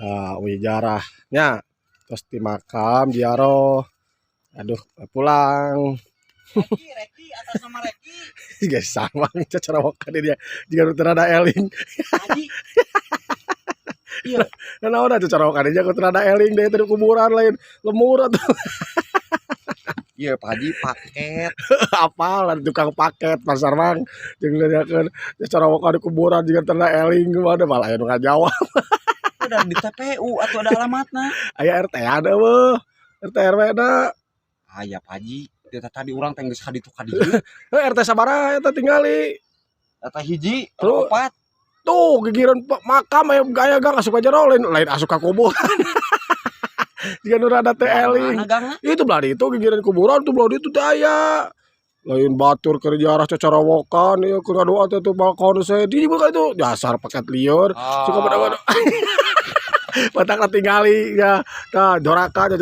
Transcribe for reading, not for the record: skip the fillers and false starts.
Nah, wijarahnya terus di makam ziarah. Aduh, pulang. Reki atas nama Reki. Guys, sama cara wakan dia. Jika terada eling. Haji. Iya. Nah, udah cara wakan dia terada eling deh dari kuburan lain lemur atau Iya, Pak Haji paket. apalah tukang paket pasar mang. Jeung lihatkeun cara wakan di kuburan jika terada eling gimana malah aya nu ngajawab. Udah di TPU atau ada alamatnya. Aya RT ada weh. RT RW ada. Aya Pak Haji. Eta tadi urang teh geus kaditu kaditu. RT sabaraha eta tinggali. Eta hiji, Terus? 4. Tuh gigiran makam aya gaya gang asup aja lain asup ka kuburan. Jika nu rada teh eling. Itu beladi itu gigiran kuburan tuh beladi itu teh aya. Lain batur keur jarah cacarawokan ya keur ngadoa teh tuh balkon saya di buka itu dasar paket lieur. Suka pada batak tinggali ya. Nah, doraka